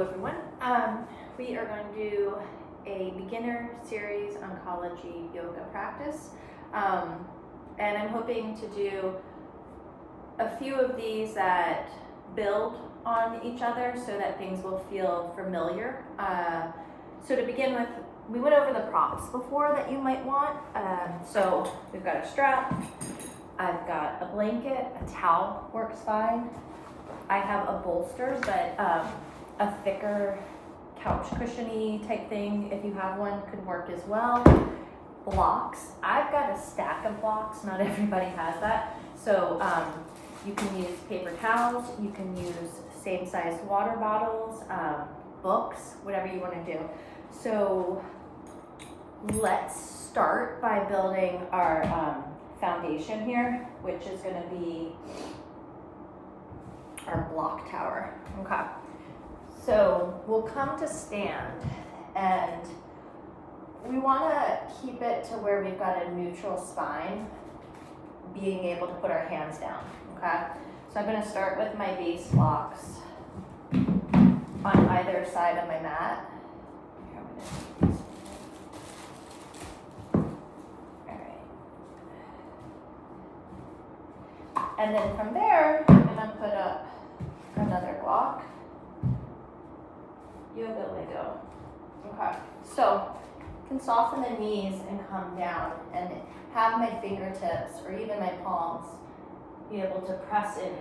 everyone. We are going to do a beginner series oncology yoga practice. And I'm hoping to do a few of these that build on each other so that things will feel familiar. So to begin with, we went over the props before that you might want. So we've got a strap, I've got a blanket, a towel works fine. I have a bolster, but a thicker couch cushiony type thing, if you have one, could work as well. Blocks, I've got a stack of blocks, not everybody has that. So you can use paper towels, you can use same sized water bottles, books, whatever you want to do. So let's start by building our foundation here, which is going to be our block tower. Okay, so we'll come to stand, and we want to keep it to where we've got a neutral spine, being able to put our hands down. Okay, so I'm going to start with my base blocks on either side of my mat. And then from there, I'm going to put up another block. Yoga Lego. Okay, so I can soften the knees and come down and have my fingertips or even my palms be able to press in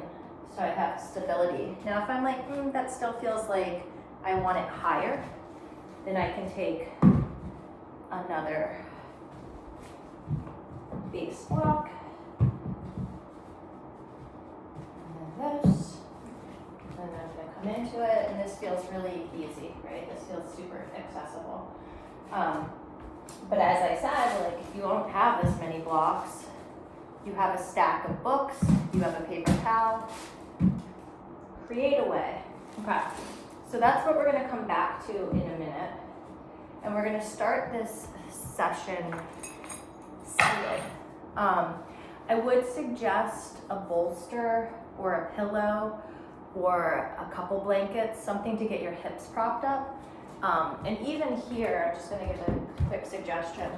so I have stability. Now if I'm like, that still feels like I want it higher, then I can take another base block. This, and then I'm going to come into it, and this feels really easy, right? This feels super accessible. But as I said, like, if you don't have this many blocks, you have a stack of books, you have a paper towel, create a way. Okay, so that's what we're going to come back to in a minute, and we're going to start this session seated. I would suggest a bolster or a pillow or a couple blankets, something to get your hips propped up. And even here, I'm just going to give a quick suggestion.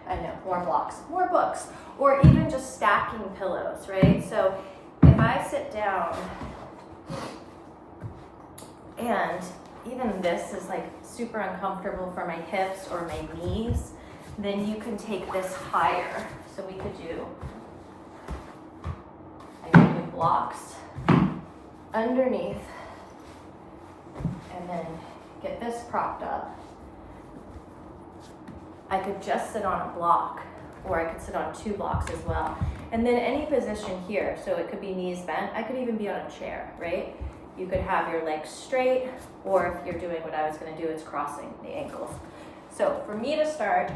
I know, more blocks, more books, or even just stacking pillows, right? So if I sit down, and even this is like super uncomfortable for my hips or my knees, then you can take this higher. So we could do blocks underneath and then get this propped up. I could just sit on a block, or I could sit on two blocks as well. And then any position here, so it could be knees bent, I could even be on a chair, right? You could have your legs straight, or if you're doing what I was going to do, it's crossing the ankles. So for me to start,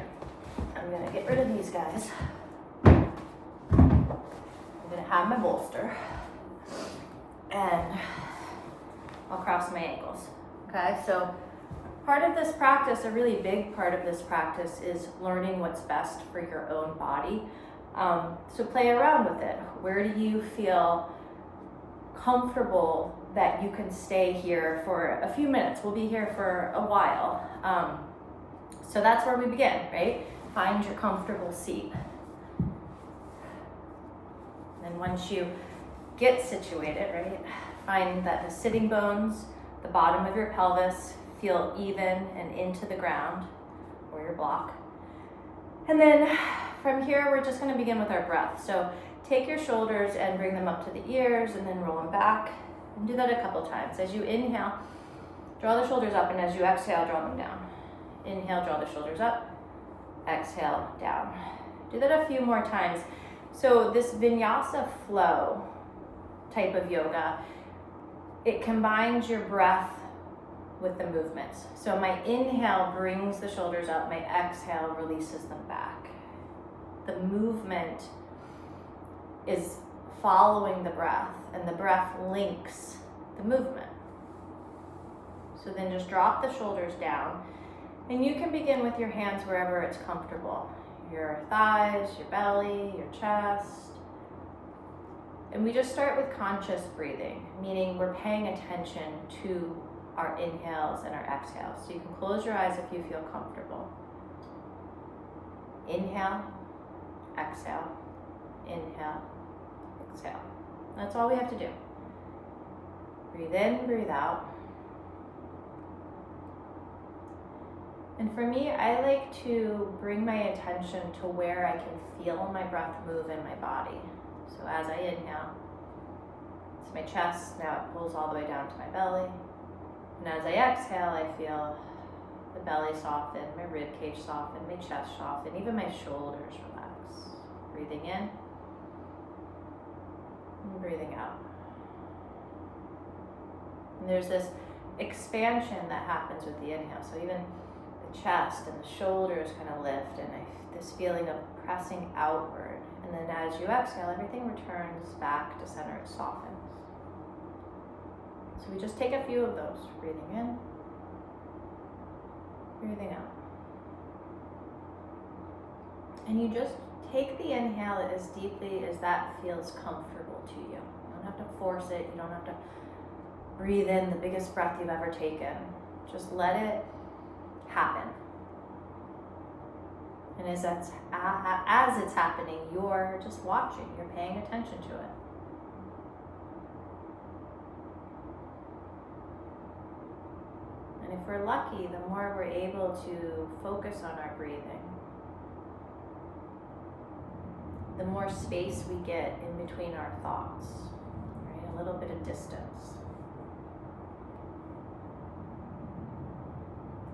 I'm going to get rid of these guys. I'm going to have my bolster, and I'll cross my ankles. Okay, so part of this practice, a really big part of this practice, is learning what's best for your own body. So play around with it. Where do you feel comfortable that you can stay here for a few minutes? We'll be here for a while. So that's where we begin, right? Find your comfortable seat. And once you get situated, right, find that the sitting bones, the bottom of your pelvis, feel even and into the ground or your block. And then from here, we're just going to begin with our breath. So take your shoulders and bring them up to the ears, and then roll them back. And do that a couple times. As you inhale, draw the shoulders up, and as you exhale, draw them down. Inhale, draw the shoulders up. Exhale, down. Do that a few more times. So this vinyasa flow type of yoga, it combines your breath with the movements. So my inhale brings the shoulders up, my exhale releases them back. The movement is following the breath, and the breath links the movement. So then just drop the shoulders down, and you can begin with your hands wherever it's comfortable. Your thighs, your belly, your chest. And we just start with conscious breathing, meaning we're paying attention to our inhales and our exhales. So you can close your eyes if you feel comfortable. Inhale, exhale, inhale, exhale. That's all we have to do. Breathe in, breathe out. And for me, I like to bring my attention to where I can feel my breath move in my body. So as I inhale, it's my chest, now it pulls all the way down to my belly. And as I exhale, I feel the belly soften, my rib cage soften, my chest soften, even my shoulders relax. Breathing in and breathing out. And there's this expansion that happens with the inhale. So even the chest and the shoulders kind of lift, and this feeling of pressing outward. And then as you exhale, everything returns back to center, it softens. So we just take a few of those, breathing in, breathing out. And you just take the inhale as deeply as that feels comfortable to you. You don't have to force it, you don't have to breathe in the biggest breath you've ever taken. Just let it happen. And as it's happening, you're just watching, you're paying attention to it. And if we're lucky, the more we're able to focus on our breathing, the more space we get in between our thoughts, right? A little bit of distance.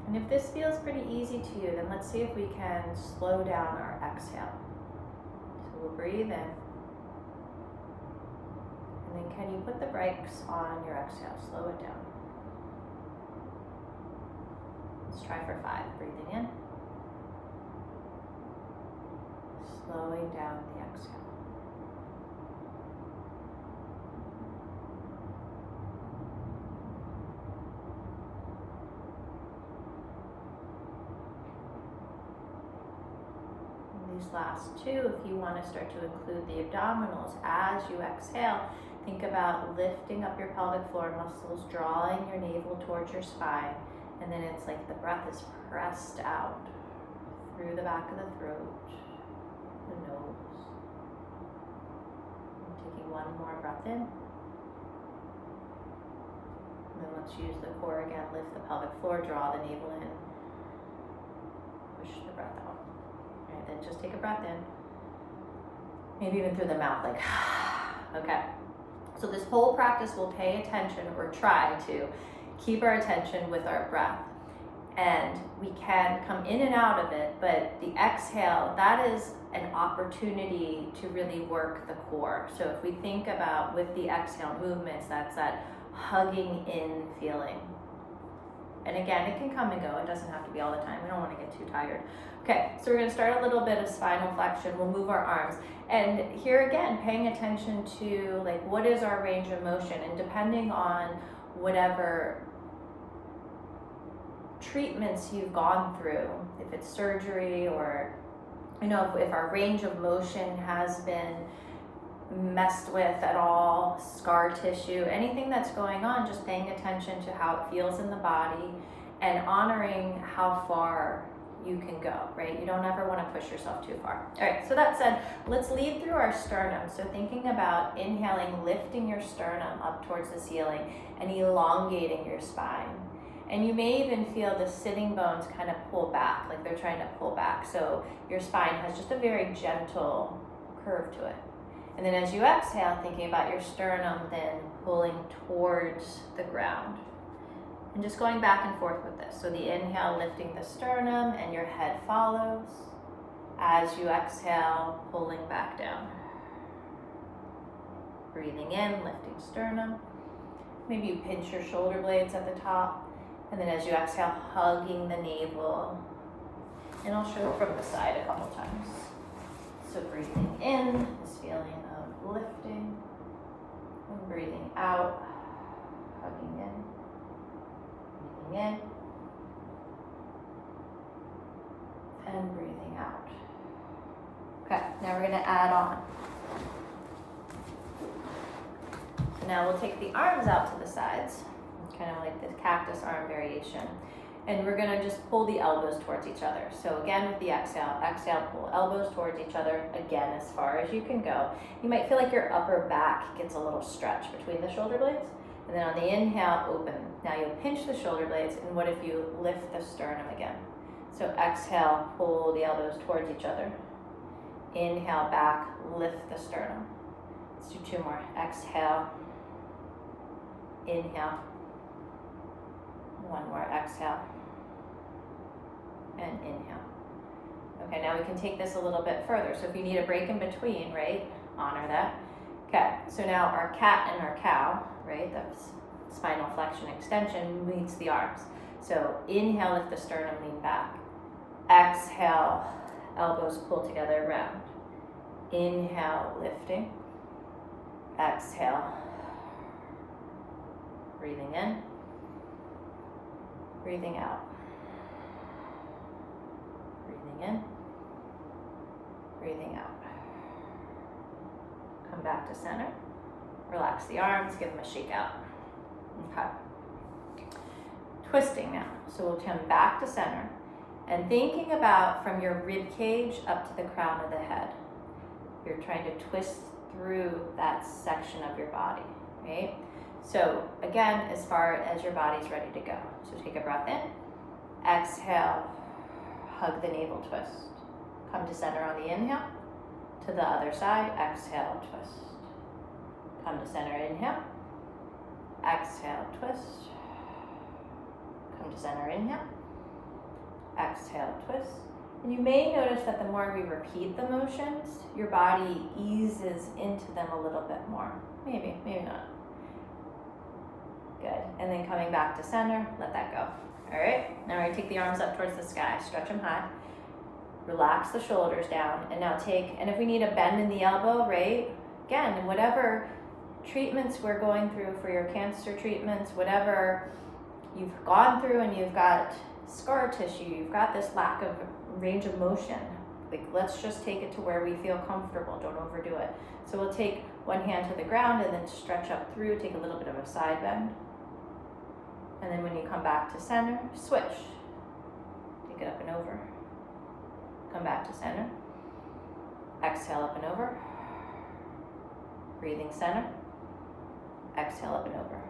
And if this feels pretty easy to you, then let's see if we can slow down our exhale. So we'll breathe in. And then can you put the brakes on your exhale? Slow it down. Let's try for 5. Breathing in. Slowing down the exhale. These last 2, if you want to start to include the abdominals as you exhale, think about lifting up your pelvic floor muscles, drawing your navel towards your spine, and then it's like the breath is pressed out through the back of the throat, the nose. And taking one more breath in. And then let's use the core again, lift the pelvic floor, draw the navel in, push the breath out. Then just take a breath in, maybe even through the mouth, like, okay. So this whole practice will pay attention, or try to keep our attention with our breath. And we can come in and out of it, but the exhale, that is an opportunity to really work the core. So if we think about with the exhale movements, that's that hugging in feeling. And again, it can come and go. It doesn't have to be all the time. We don't want to get too tired. Okay, so we're going to start a little bit of spinal flexion. We'll move our arms. And here again, paying attention to like what is our range of motion, and depending on whatever treatments you've gone through, if it's surgery or, you know, if our range of motion has been messed with at all, scar tissue, anything that's going on, just paying attention to how it feels in the body and honoring how far you can go, right? You don't ever want to push yourself too far. All right, so that said, let's lead through our sternum. So thinking about inhaling, lifting your sternum up towards the ceiling and elongating your spine. And you may even feel the sitting bones kind of pull back, like they're trying to pull back. So your spine has just a very gentle curve to it. And then as you exhale, thinking about your sternum then pulling towards the ground. And just going back and forth with this. So the inhale, lifting the sternum, and your head follows. As you exhale, pulling back down. Breathing in, lifting sternum. Maybe you pinch your shoulder blades at the top. And then as you exhale, hugging the navel. And I'll show it from the side a couple times. So breathing in, this feeling of lifting. And breathing out, hugging in. In and breathing out. Okay, now we're going to add on. So now we'll take the arms out to the sides, kind of like this cactus arm variation. And we're gonna just pull the elbows towards each other. So again, with the exhale, pull elbows towards each other, again, as far as you can go. You might feel like your upper back gets a little stretch between the shoulder blades. And then on the inhale, open. Now you'll pinch the shoulder blades, and what if you lift the sternum again? So exhale, pull the elbows towards each other. Inhale, back, lift the sternum. Let's do 2 more. Exhale, inhale. 1 more, exhale, and inhale. Okay, now we can take this a little bit further. So if you need a break in between, right, honor that. Okay, so now our cat and our cow, right, that's spinal flexion extension meets the arms. So inhale, lift the sternum, lean back. Exhale, elbows pull together, round. Inhale, lifting. Exhale, breathing in. Breathing out. Breathing in. Breathing out. Come back to center. Relax the arms, give them a shake out. Okay. Twisting now. So we'll come back to center and thinking about from your rib cage up to the crown of the head. You're trying to twist through that section of your body, right? So again, as far as your body's ready to go. So take a breath in, exhale, hug the navel, twist. Come to center on the inhale, to the other side, exhale, twist. Come to center, inhale, exhale, twist. Come to center, inhale, exhale, twist. And you may notice that the more we repeat the motions, your body eases into them a little bit more. Maybe not. Good, and then coming back to center, let that go. All right, now we're gonna take the arms up towards the sky, stretch them high. Relax the shoulders down, and now and if we need a bend in the elbow, right? Again, whatever treatments we're going through for your cancer treatments, whatever you've gone through and you've got scar tissue, you've got this lack of range of motion, like let's just take it to where we feel comfortable, don't overdo it. So we'll take one hand to the ground and then stretch up through, take a little bit of a side bend. And then when you come back to center, switch. Take it up and over. Come back to center. Exhale up and over. Breathing center. Exhale up and over.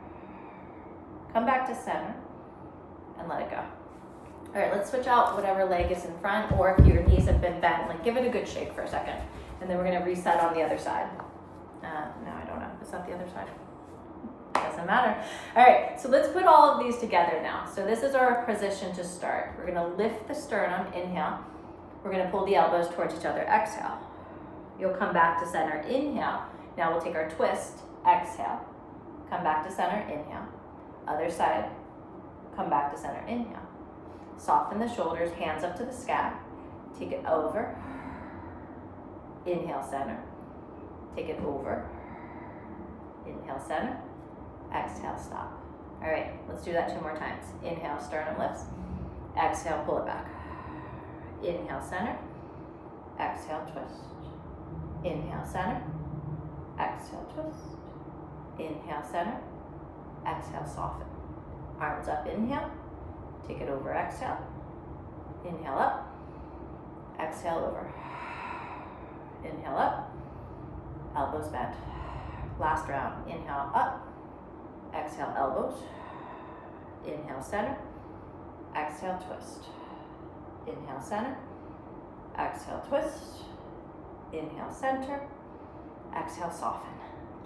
Come back to center and let it go. All right, let's switch out whatever leg is in front, or if your knees have been bent, like give it a good shake for a second. And then we're gonna reset on the other side. No, I don't know. Is that the other side? Doesn't matter. All right, so let's put all of these together now. So this is our position to start. We're gonna lift the sternum, inhale. We're gonna pull the elbows towards each other, exhale. You'll come back to center, inhale. Now we'll take our twist, exhale. Come back to center, inhale. Other side, come back to center, inhale. Soften the shoulders, hands up to the sky. Take it over. Inhale, center. Take it over. Inhale, center. Exhale, stop. All right, let's do that 2 more times. Inhale, sternum lifts. Exhale, pull it back. Inhale, center. Exhale, twist. Inhale, center. Exhale, twist. Inhale, center. Exhale, soften. Arms up, inhale. Take it over, exhale. Inhale up. Exhale over. Inhale up. Elbows bent. Last round. Inhale up. Exhale, elbows. Inhale, center. Exhale, twist. Inhale, center. Exhale, twist. Inhale, center. Exhale, soften.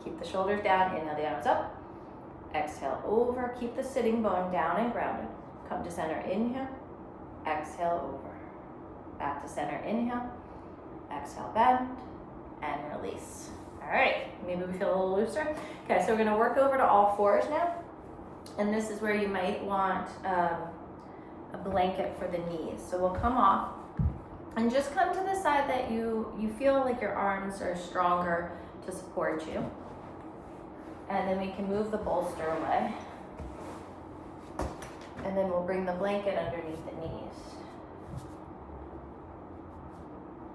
Keep the shoulders down. Inhale, the arms up. Exhale, over. Keep the sitting bone down and grounded. Come to center, inhale. Exhale, over. Back to center, inhale. Exhale, bend. And release. All right, maybe we feel a little looser. Okay, so we're gonna work over to all fours now. And this is where you might want a blanket for the knees. So we'll come off and just come to the side that you feel like your arms are stronger to support you. And then we can move the bolster away. And then we'll bring the blanket underneath the knees.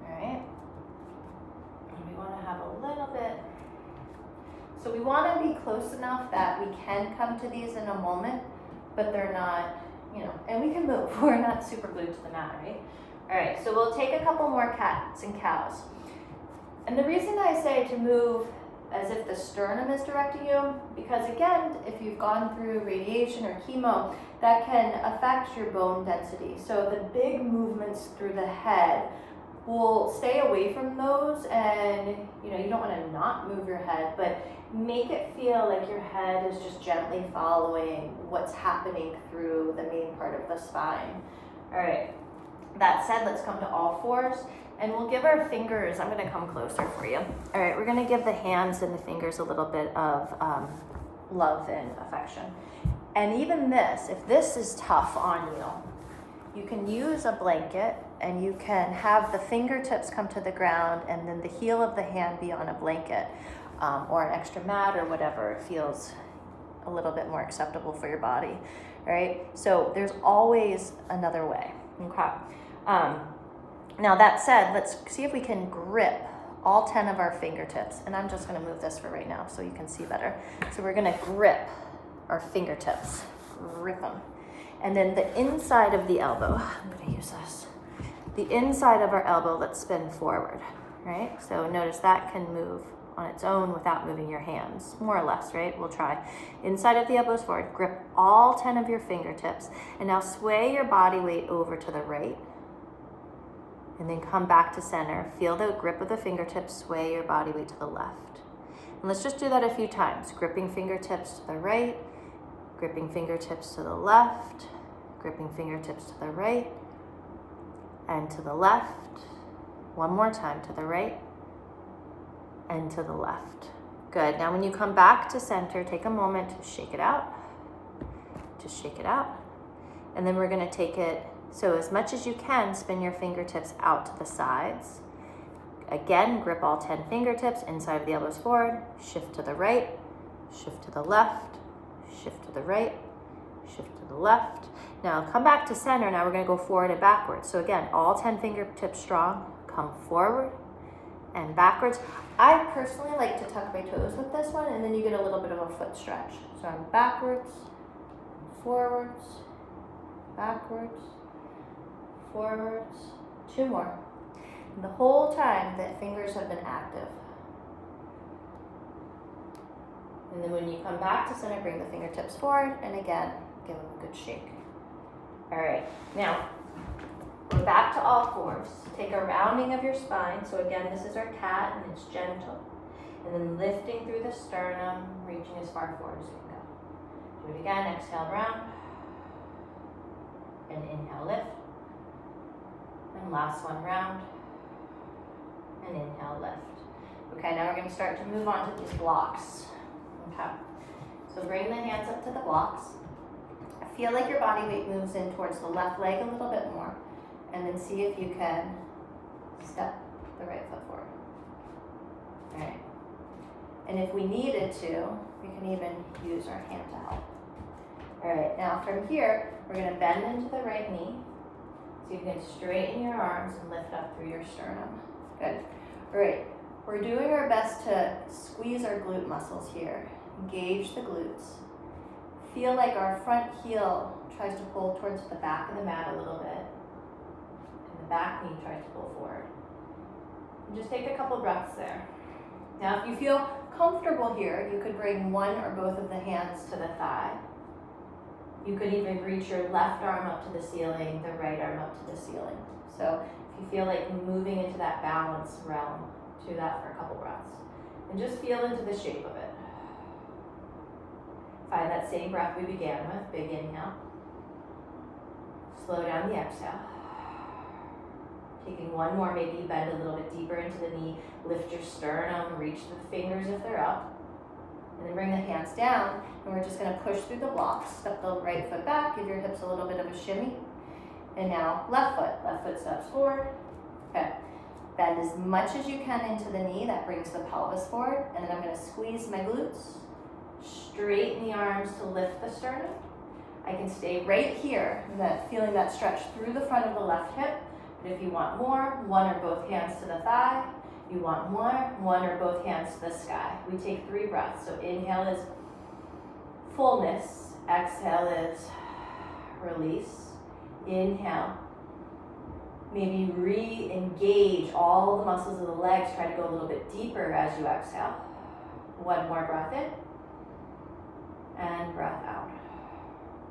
All right. And we want to have a little bit, so we want want to be close enough that we can come to these in a moment, but they're not, and we can move. We're not super glued to the mat, right? All right, so we'll take a couple more cats and cows. And the reason I say to move as if the sternum is directing you, because again, if you've gone through radiation or chemo, that can affect your bone density. So the big movements through the head, we'll stay away from those, and you don't want to not move your head, but make it feel like your head is just gently following what's happening through the main part of the spine. All right, that said, let's come to all fours, and we'll give our fingers, I'm going to come closer for you. All right, we're going to give the hands and the fingers a little bit of love and affection. And even this, if this is tough on you, you can use a blanket, and you can have the fingertips come to the ground and then the heel of the hand be on a blanket or an extra mat or whatever feels a little bit more acceptable for your body, right? So there's always another way, okay? Now that said, let's see if we can grip all 10 of our fingertips. And I'm just gonna move this for right now so you can see better. So we're gonna grip our fingertips, grip them. And then the inside of the elbow, I'm gonna use this. The inside of our elbow, let's spin forward, right? So notice that can move on its own without moving your hands, more or less, right? We'll try. Inside of the elbows forward, grip all 10 of your fingertips, and now sway your body weight over to the right, and then come back to center. Feel the grip of the fingertips, sway your body weight to the left. And let's just do that a few times. Gripping fingertips to the right, gripping fingertips to the left, gripping fingertips to the right, and to the left. One more time, to the right and to the left. Good. Now when you come back to center, take a moment to shake it out. Just shake it out. And then we're going to take it, so as much as you can, spin your fingertips out to the sides. Again, grip all 10 fingertips, inside of the elbows forward, shift to the right, shift to the left, shift to the right, shift to the left. Now come back to center. Now we're going to go forward and backwards. So again, all 10 fingertips strong, come forward and backwards. I personally like to tuck my toes with this one, and then you get a little bit of a foot stretch. So I'm backwards, forwards, backwards, forwards. 2 more. And the whole time the fingers have been active. And then when you come back to center, bring the fingertips forward, and again, give them a good shake. All right, now we're back to all fours. Take a rounding of your spine. So again, this is our cat, and it's gentle. And then lifting through the sternum, reaching as far forward as you can go. Do it again, exhale, round. And inhale, lift. And last one, round. And inhale, lift. Okay, now we're going to start to move on to these blocks. Okay, so bring the hands up to the blocks. Feel like your body weight moves in towards the left leg a little bit more, and then see if you can step the right foot forward. All right. And if we needed to, we can even use our hand to help. All right, now from here, we're going to bend into the right knee. So you can straighten your arms and lift up through your sternum. Good. All right, we're doing our best to squeeze our glute muscles here. Engage the glutes. Feel like our front heel tries to pull towards the back of the mat a little bit. And the back knee tries to pull forward. And just take a couple breaths there. Now, if you feel comfortable here, you could bring one or both of the hands to the thigh. You could even reach your left arm up to the ceiling, the right arm up to the ceiling. So if you feel like moving into that balance realm, do that for a couple breaths. And just feel into the shape of it. Find that same breath we began with. Big inhale. Slow down the exhale. Taking one more, maybe you bend a little bit deeper into the knee. Lift your sternum, reach the fingers if they're up. And then bring the hands down, and we're just going to push through the blocks. Step the right foot back, give your hips a little bit of a shimmy. And now left foot steps forward. Okay. Bend as much as you can into the knee. That brings the pelvis forward. And then I'm going to squeeze my glutes. Straighten the arms to lift the sternum. I can stay right here, feeling that stretch through the front of the left hip. But if you want more, one or both hands to the thigh. If you want more, one or both hands to the sky. We take 3 breaths. So inhale is fullness. Exhale is release. Inhale. Maybe re-engage all the muscles of the legs. Try to go a little bit deeper as you exhale. One more breath in. And breath out.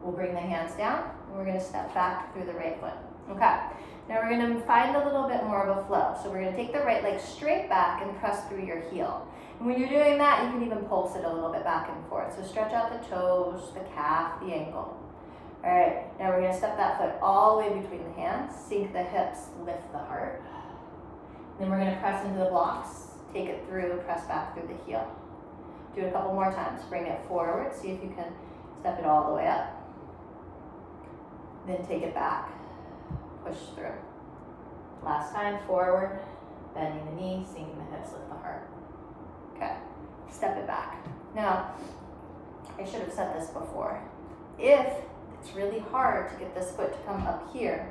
We'll bring the hands down, and we're going to step back through the right foot. Okay, now we're going to find a little bit more of a flow. So we're going to take the right leg straight back and press through your heel. And when you're doing that, you can even pulse it a little bit back and forth. So stretch out the toes, the calf, the ankle. All right, now we're going to step that foot all the way between the hands, sink the hips, lift the heart. Then we're going to press into the blocks, take it through, press back through the heel. Do it a couple more times. Bring it forward, see if you can step it all the way up. Then take it back, push through. Last time, forward, bending the knee, sinking the hips, lift the heart. Okay, step it back. Now, I should have said this before. If it's really hard to get this foot to come up here,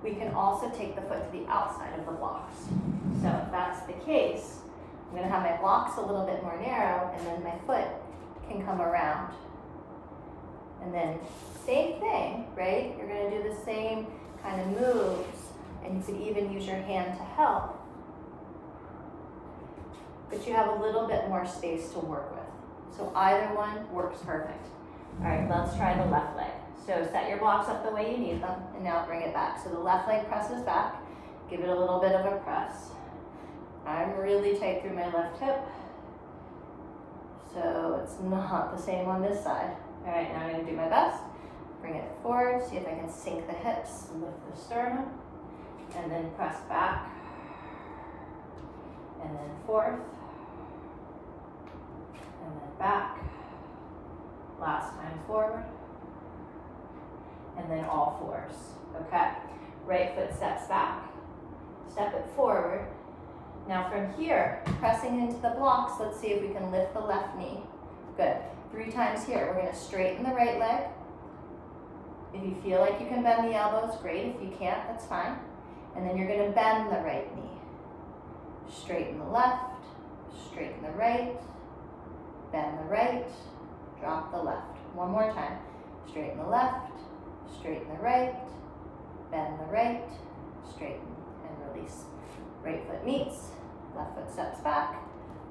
we can also take the foot to the outside of the blocks. So if that's the case, I'm gonna have my blocks a little bit more narrow, and then my foot can come around. And then same thing, right? You're gonna do the same kind of moves, and you could even use your hand to help. But you have a little bit more space to work with. So either one works perfect. All right, let's try the left leg. So set your blocks up the way you need them, and now bring it back. So the left leg presses back. Give it a little bit of a press. I'm really tight through my left hip, so it's not the same on this side. All right, now I'm going to do my best. Bring it forward, see if I can sink the hips, lift the sternum, and then press back, and then forth, and then back. Last time forward, and then all fours. Okay, right foot steps back, step it forward. Now from here, pressing into the blocks, let's see if we can lift the left knee. Good. 3 times here. We're going to straighten the right leg. If you feel like you can bend the elbows, great. If you can't, that's fine. And then you're going to bend the right knee. Straighten the left, straighten the right, bend the right, drop the left. One more time. Straighten the left, straighten the right, bend the right, straighten and release. Right foot meets, left foot steps back,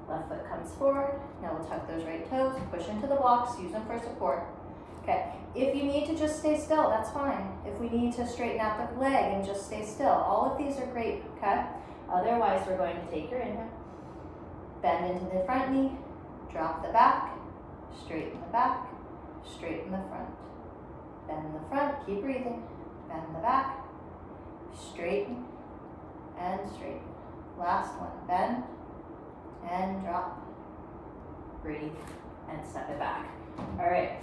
left foot comes forward. Now we'll tuck those right toes, push into the blocks, use them for support. Okay, if you need to just stay still, that's fine. If we need to straighten out the leg and just stay still, all of these are great, okay? Otherwise, we're going to take your inhale, bend into the front knee, drop the back, straighten the back, straighten the front. Bend the front, keep breathing, bend the back, straighten, and straighten. Last one, bend and drop, breathe, and step it back. All right,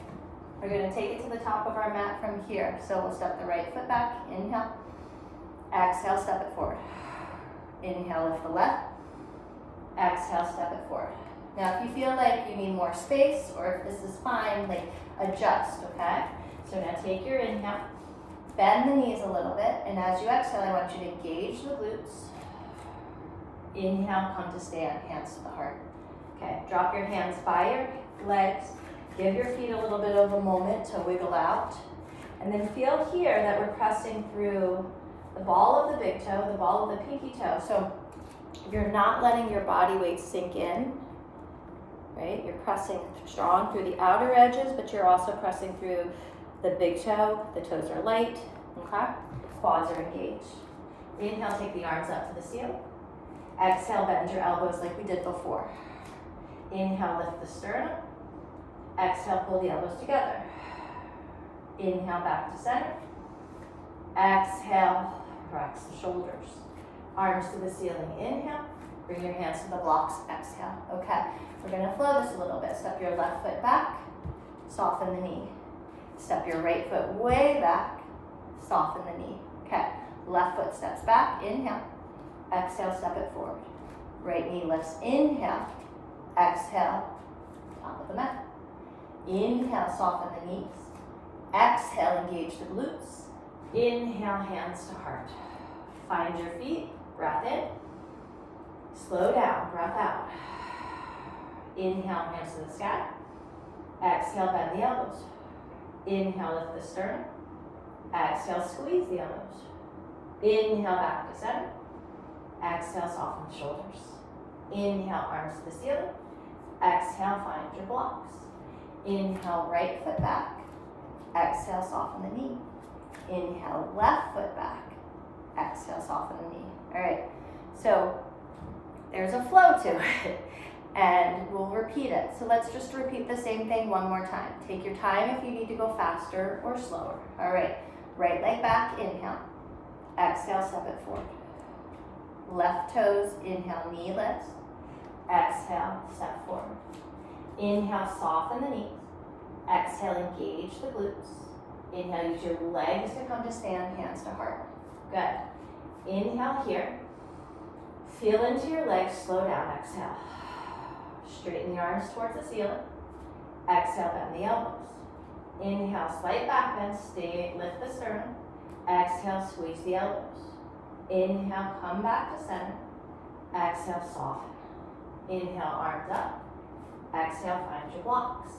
we're gonna take it to the top of our mat from here. So we'll step the right foot back, inhale, exhale, step it forward. Inhale, lift the left, exhale, step it forward. Now if you feel like you need more space, or if this is fine, like adjust, okay? So now take your inhale, bend the knees a little bit, and as you exhale, I want you to engage the glutes. Inhale, come to stand, hands to the heart. Okay, drop your hands by your legs, give your feet a little bit of a moment to wiggle out, and then feel here that we're pressing through the ball of the big toe, the ball of the pinky toe. So you're not letting your body weight sink in, right? You're pressing strong through the outer edges, but you're also pressing through the big toe. The toes are light, okay? Quads are engaged. Inhale, take the arms up to the ceiling. Exhale, bend your elbows like we did before. Inhale, lift the sternum. Exhale, pull the elbows together. Inhale, back to center. Exhale, relax the shoulders. Arms to the ceiling, inhale. Bring your hands to the blocks, exhale. Okay, we're gonna flow this a little bit. Step your left foot back, soften the knee. Step your right foot way back, soften the knee. Okay, left foot steps back, inhale. Exhale, step it forward. Right knee lifts, inhale. Exhale, top of the mat. Inhale, soften the knees. Exhale, engage the glutes. Inhale, hands to heart. Find your feet, breath in. Slow down, breath out. Inhale, hands to the sky. Exhale, bend the elbows. Inhale, lift the sternum. Exhale, squeeze the elbows. Inhale, back to center. Exhale, soften the shoulders. Inhale, arms to the ceiling. Exhale, find your blocks. Inhale, right foot back. Exhale, soften the knee. Inhale, left foot back. Exhale, soften the knee. All right, so there's a flow to it, and we'll repeat it. So let's just repeat the same thing one more time. Take your time if you need to go faster or slower. All right, right leg back, inhale. Exhale, step it forward. Left toes, inhale, knee lifts. Exhale, step forward. Inhale, soften the knees. Exhale, engage the glutes. Inhale, use your legs to come to stand, hands to heart. Good. Inhale here. Feel into your legs, slow down, exhale. Straighten the arms towards the ceiling. Exhale, bend the elbows. Inhale, slight back bend, stay, lift the sternum. Exhale, squeeze the elbows. Inhale, come back to center. Exhale, soften. Inhale, arms up. Exhale, find your blocks.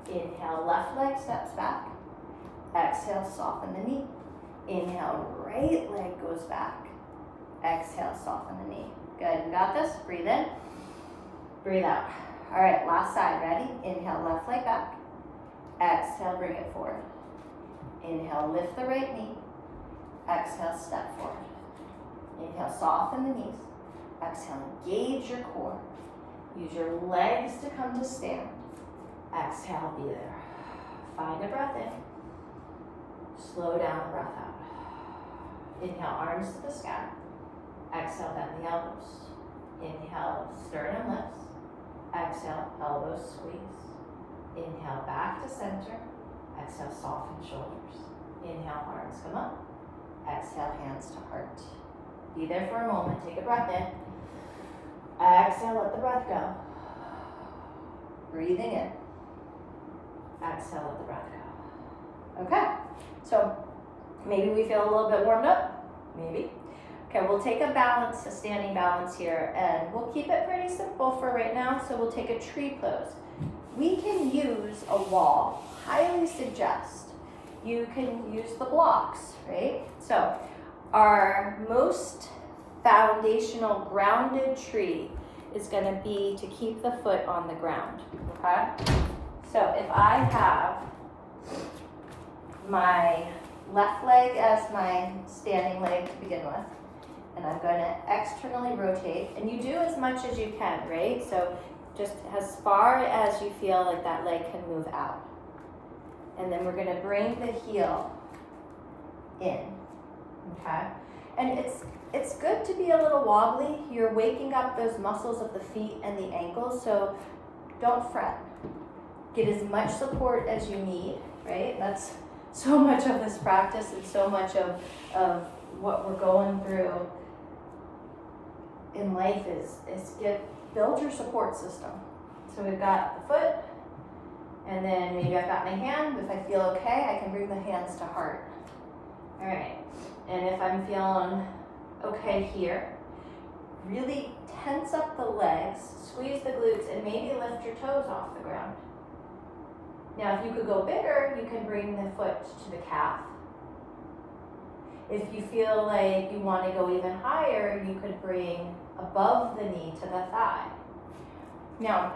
Inhale, left leg steps back. Exhale, soften the knee. Inhale, right leg goes back. Exhale, soften the knee. Good, you got this? Breathe in. Breathe out. All right, last side, ready? Inhale, left leg back. Exhale, bring it forward. Inhale, lift the right knee. Exhale, step forward. Inhale, soften the knees. Exhale, engage your core. Use your legs to come to stand. Exhale, be there. Find a breath in. Slow down the breath out. Inhale, arms to the sky. Exhale, bend the elbows. Inhale, sternum lifts. Exhale, elbows squeeze. Inhale, back to center. Exhale, soften shoulders. Inhale, arms come up. Exhale, hands to heart. Be there for a moment. Take a breath in. Exhale, let the breath go. Breathing in. Exhale, let the breath go. Okay, so maybe we feel a little bit warmed up. Maybe. Okay, we'll take a balance, a standing balance here, and we'll keep it pretty simple for right now. So we'll take a tree pose. We can use a wall. Highly suggest you can use the blocks, right? So our most foundational grounded tree is going to be to keep the foot on the ground, okay? So if I have my left leg as my standing leg to begin with, and I'm going to externally rotate, and you do as much as you can, right? So just as far as you feel like that leg can move out. And then we're going to bring the heel in, okay? And it's good to be a little wobbly. You're waking up those muscles of the feet and the ankles, so don't fret. Get as much support as you need, right? That's so much of this practice and so much of what we're going through in life is build your support system. So we've got the foot, and then maybe I've got my hand. If I feel okay, I can bring the hands to heart. All right, and if I'm feeling okay here, really tense up the legs, squeeze the glutes, and maybe lift your toes off the ground. Now, if you could go bigger, you can bring the foot to the calf. If you feel like you want to go even higher, you could bring above the knee to the thigh. Now,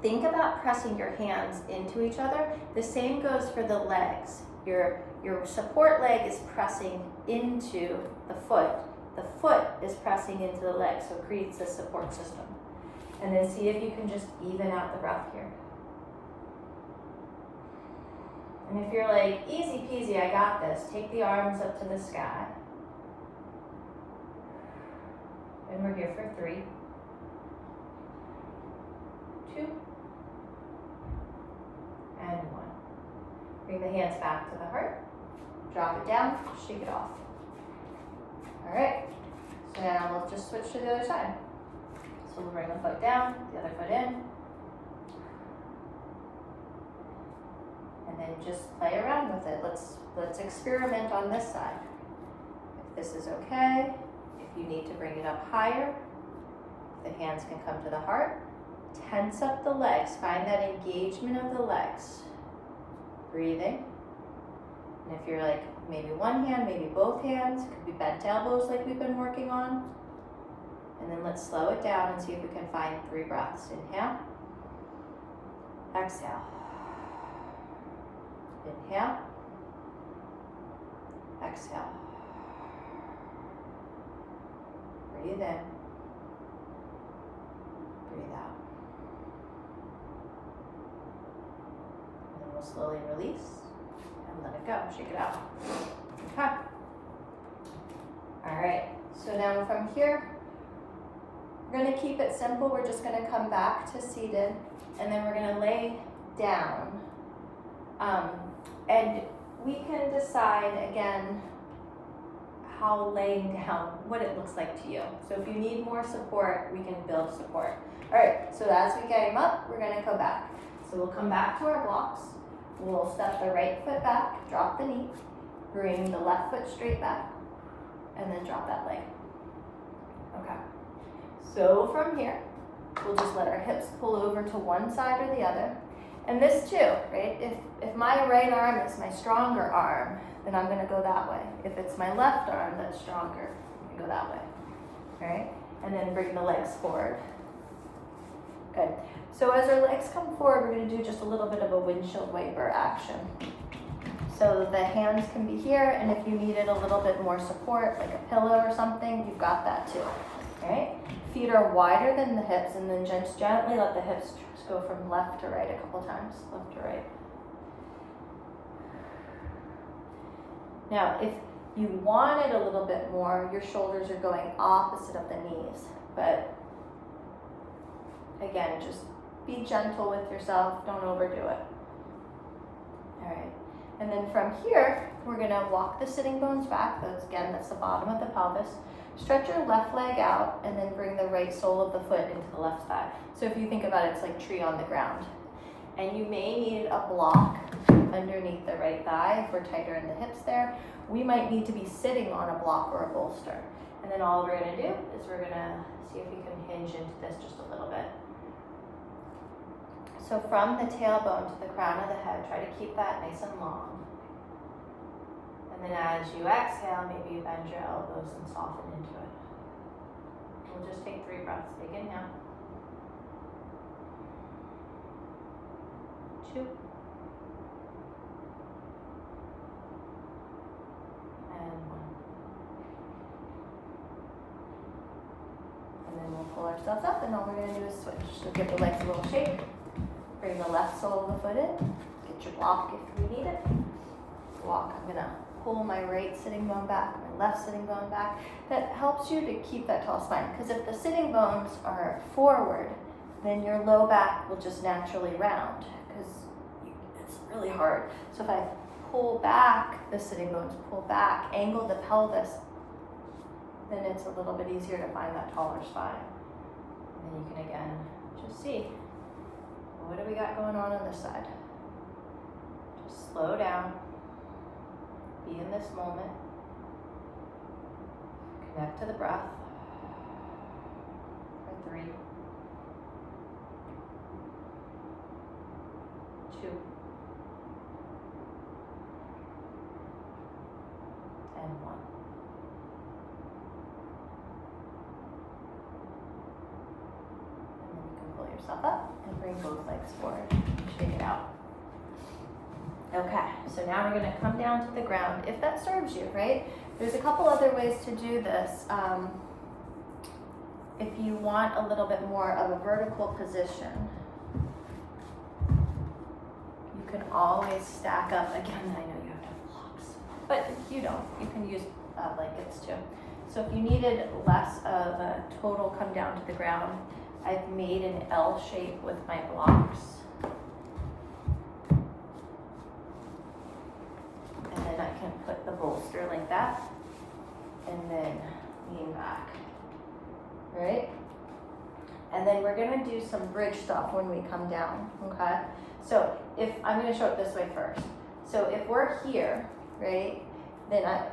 think about pressing your hands into each other. The same goes for the legs. Your support leg is pressing into the foot. The foot is pressing into the leg, so it creates a support system. And then see if you can just even out the breath here. And if you're like, easy peasy, I got this, take the arms up to the sky. And we're here for 3, 2, and 1. Bring the hands back to the heart. Drop it down, shake it off. All right, so now we'll just switch to the other side. So we'll bring the foot down, the other foot in. And then just play around with it. Let's experiment on this side. If this is okay, if you need to bring it up higher, The hands can come to the heart. Tense up the legs. Find that engagement of the legs. Breathing. And if you're like maybe one hand, maybe both hands, it could be bent elbows like we've been working on. And then let's slow it down and see if we can find 3 breaths. Inhale. Exhale. Inhale. Exhale. Breathe in. Breathe out. And then we'll slowly release and let it go. Shake it out. Okay. All right. So now from here, we're going to keep it simple. We're just going to come back to seated, and then we're going to lay down. And we can decide again how laying down, what it looks like to you. So if you need more support, we can build support. All right, so as we get him up, we're gonna go back. So we'll come back to our blocks. We'll step the right foot back, drop the knee, bring the left foot straight back, and then drop that leg. Okay. So from here, we'll just let our hips pull over to one side or the other. And this too, right? If my right arm is my stronger arm, then I'm gonna go that way. If it's my left arm that's stronger, I'm gonna go that way, all right? And then bring the legs forward. Good. So as our legs come forward, we're gonna do just a little bit of a windshield wiper action. So the hands can be here, and if you needed a little bit more support, like a pillow or something, you've got that too, all right? Feet are wider than the hips, and then just gently let the hips just go from left to right a couple times, left to right. Now, if you wanted a little bit more, your shoulders are going opposite of the knees. But again, just be gentle with yourself. Don't overdo it. All right. And then from here, we're going to walk the sitting bones back. That's the bottom of the pelvis. Stretch your left leg out and then bring the right sole of the foot into the left thigh. So if you think about it, it's like tree on the ground. And you may need a block underneath the right thigh if we're tighter in the hips there. We might need to be sitting on a block or a bolster. And then all we're gonna do is we're gonna see if we can hinge into this just a little bit. So from the tailbone to the crown of the head, try to keep that nice and long. And then as you exhale, maybe you bend your elbows and soften into it. We'll just take 3 breaths. Big inhale. 2. And 1. And then we'll pull ourselves up, and all we're going to do is switch. So give the legs a little shake. Bring the left sole of the foot in. Get your block if we need it. Walk. I'm going to pull my right sitting bone back, my left sitting bone back. That helps you to keep that tall spine, because if the sitting bones are forward, then your low back will just naturally round, because it's really hard. So if I pull back the sitting bones, pull back, angle the pelvis, then it's a little bit easier to find that taller spine. And then you can again just see, what do we got going on this side? Just slow down. Be in this moment. Connect to the breath. For 3, 2, and 1. And then you can pull yourself up and bring both legs forward. Shake it out. Okay, so now we're going to come down to the ground, if that serves you, right? There's a couple other ways to do this. If you want a little bit more of a vertical position, you can always stack up. Again, I know you have to have blocks, but if you don't, you can use blankets too. So if you needed less of a total come down to the ground, I've made an L shape with my blocks. I can put the bolster like that and then lean back, right? And then we're gonna do some bridge stuff when we come down, okay? So if, I'm gonna show it this way first. So if we're here, right, then I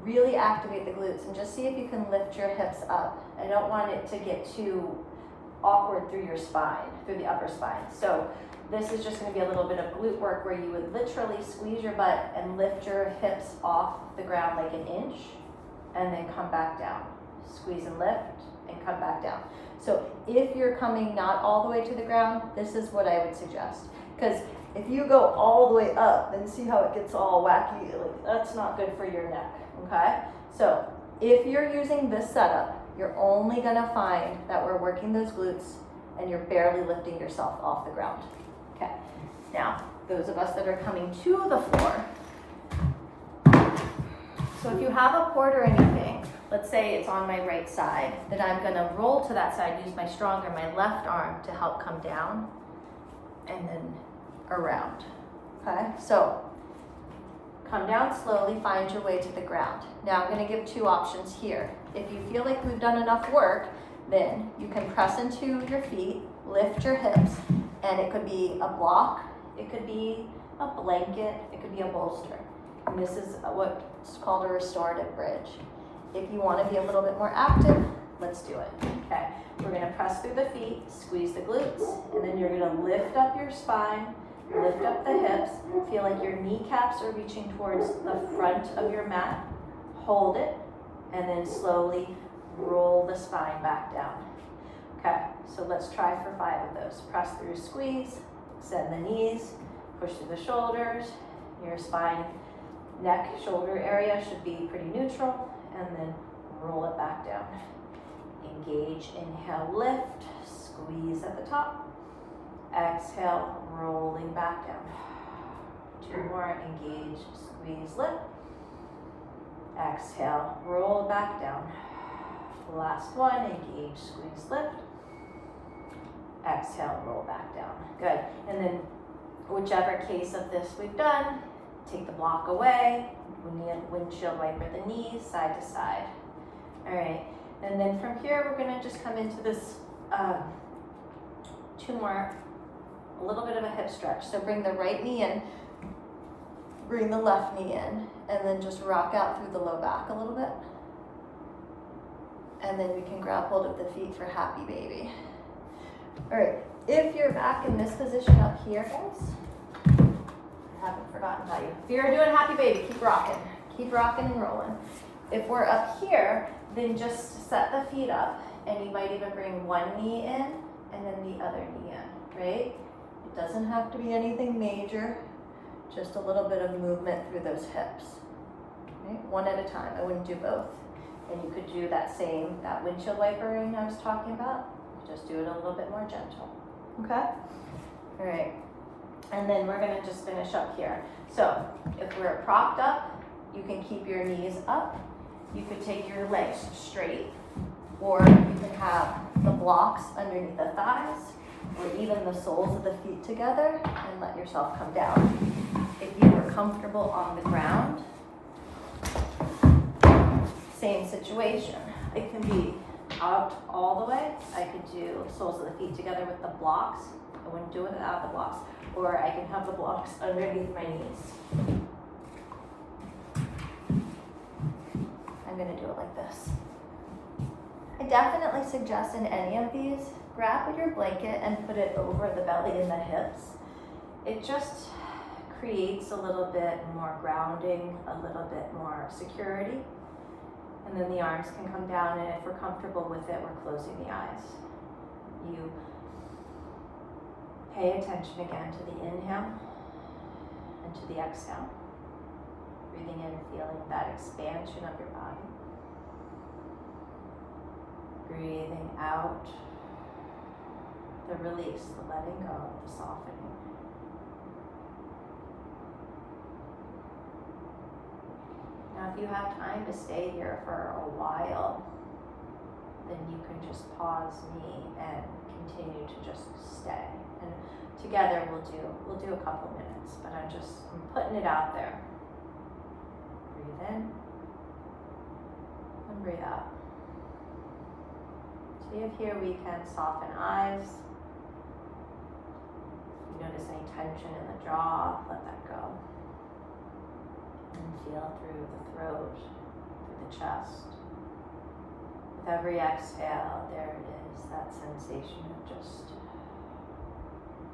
really activate the glutes and just see if you can lift your hips up. I don't want it to get too awkward through your spine, through the upper spine. So this is just going to be a little bit of glute work where you would literally squeeze your butt and lift your hips off the ground like an inch and then come back down. Squeeze and lift and come back down. So if you're coming not all the way to the ground, this is what I would suggest. Because if you go all the way up, then see how it gets all wacky, like that's not good for your neck, okay? So if you're using this setup, you're only gonna find that we're working those glutes and you're barely lifting yourself off the ground. Okay, now those of us that are coming to the floor, so if you have a port or anything, let's say it's on my right side, then I'm gonna roll to that side, use my stronger, my left arm to help come down and then around, okay? So come down slowly, find your way to the ground. Now I'm gonna give two options here. If you feel like we've done enough work, then you can press into your feet, lift your hips, and it could be a block, it could be a blanket, it could be a bolster. And this is what's called a restorative bridge. If you wanna be a little bit more active, let's do it. Okay, we're gonna press through the feet, squeeze the glutes, and then you're gonna lift up your spine, lift up the hips, feel like your kneecaps are reaching towards the front of your mat, hold it, and then slowly roll the spine back down. Okay, so let's try for 5 of those. Press through, squeeze, extend the knees, push through the shoulders, your spine, neck, shoulder area should be pretty neutral, and then roll it back down. Engage, inhale, lift, squeeze at the top. Exhale, rolling back down. 2 more, engage, squeeze, lift. Exhale, roll back down. Last one, engage, squeeze, lift. Exhale, roll back down. Good. And then whichever case of this we've done, take the block away, windshield wiper the knees, side to side. All right. And then from here, we're gonna just come into this 2 more, a little bit of a hip stretch. So bring the right knee in, bring the left knee in, and then just rock out through the low back a little bit. And then we can grab hold of the feet for happy baby. All right, if you're back in this position up here, guys, I haven't forgotten about you. If you're doing happy baby, keep rocking and rolling. If we're up here, then just set the feet up, and you might even bring one knee in and then the other knee in, right? It doesn't have to be anything major, just a little bit of movement through those hips, right? One at a time, I wouldn't do both. And you could do that windshield wipering I was talking about, just do it a little bit more gentle, okay? All right, and then we're gonna just finish up here. So if we're propped up, you can keep your knees up. You could take your legs straight, or you can have the blocks underneath the thighs, or even the soles of the feet together, and let yourself come down. If you were comfortable on the ground, same situation. It can be out all the way. I could do soles of the feet together with the blocks. I wouldn't do it without the blocks. Or I can have the blocks underneath my knees. I'm gonna do it like this. I definitely suggest in any of these, grab your blanket and put it over the belly and the hips. It just creates a little bit more grounding, a little bit more security. And then the arms can come down, and if we're comfortable with it, we're closing the eyes. You pay attention again to the inhale and to the exhale. Breathing in, feeling that expansion of your body. Breathing out, the release, the letting go, the softening. Now, if you have time to stay here for a while, then you can just pause me and continue to just stay. And together we'll do a couple minutes, but I'm putting it out there. Breathe in and breathe out. See if here we can soften eyes. If you notice any tension in the jaw, let that go. And feel through the throat, through the chest, With every exhale, there it is, that sensation of just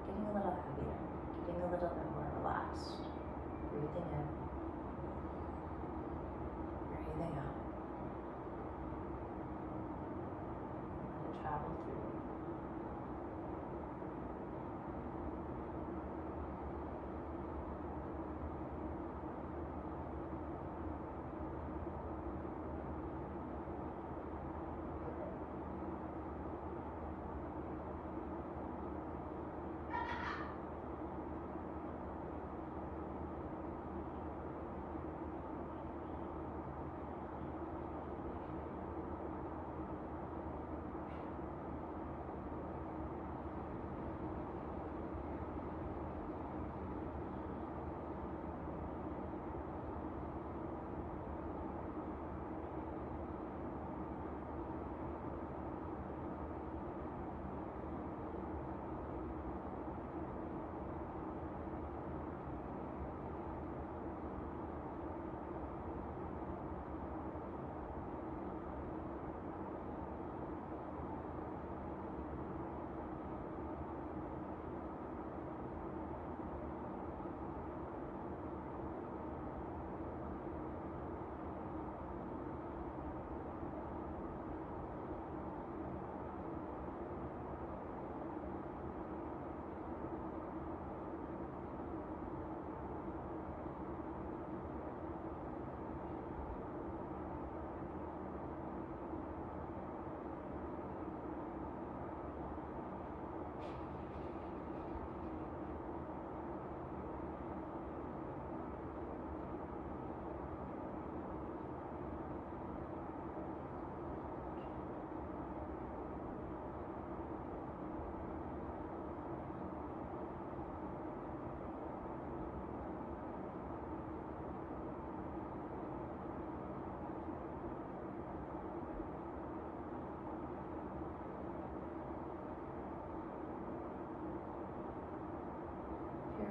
getting a little heavier, getting a little bit more relaxed. Breathing in, breathing out. Let it travel through.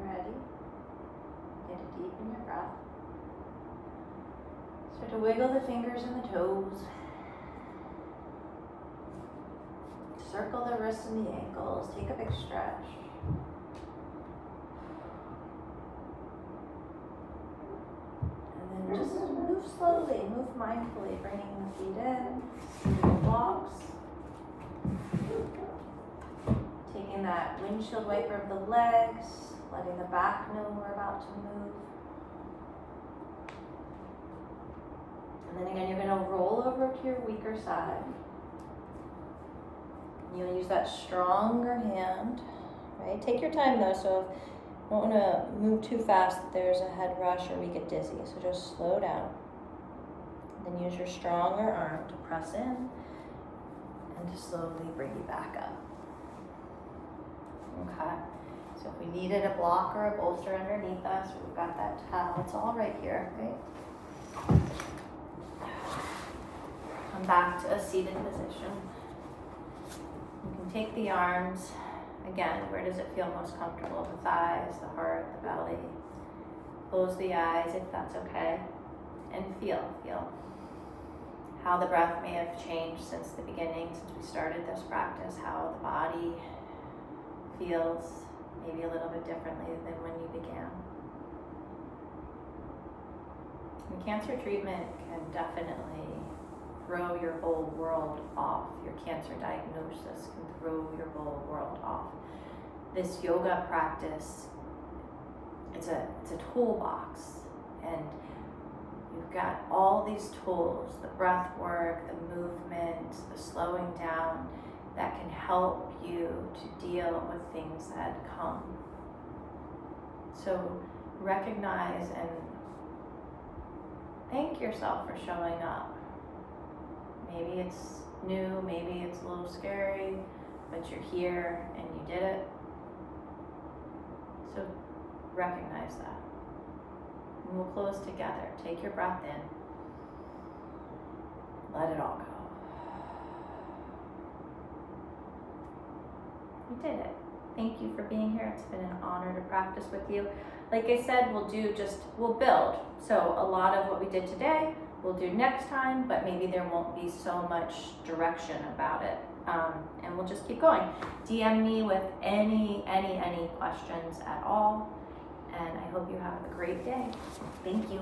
Ready? Get it deep in your breath. Start to wiggle the fingers and the toes. Circle the wrists and the ankles. Take a big stretch. And then just move slowly, move mindfully, bringing the feet in, seated blocks. Taking that windshield wiper of the legs. Letting the back know we're about to move. And then again, you're going to roll over to your weaker side. You'll use that stronger hand, right? Take your time though, so if you don't want to move too fast, that there's a head rush or we get dizzy. So just slow down. And then use your stronger arm to press in and to slowly bring you back up. Okay. So if we needed a block or a bolster underneath us, we've got that towel. It's all right here, right? Come back to a seated position. You can take the arms, again, where does it feel most comfortable? The thighs, the heart, the belly. Close the eyes if that's okay. And feel how the breath may have changed since the beginning, since we started this practice, how the body feels maybe a little bit differently than when you began. And cancer treatment can definitely throw your whole world off. Your cancer diagnosis can throw your whole world off. This yoga practice, it's a toolbox, and you've got all these tools, the breath work, the movement, the slowing down, that can help you to deal with things that come. So recognize and thank yourself for showing up. Maybe it's new, maybe it's a little scary, but you're here and you did it. So recognize that. And we'll close together. Take your breath in. Let it all go. You did it. Thank you for being here. It's been an honor to practice with you. like I said, we'll build. So a lot of what we did today, we'll do next time, but maybe there won't be so much direction about it. And we'll just keep going. DM me with any questions at all. And I hope you have a great day. Thank you.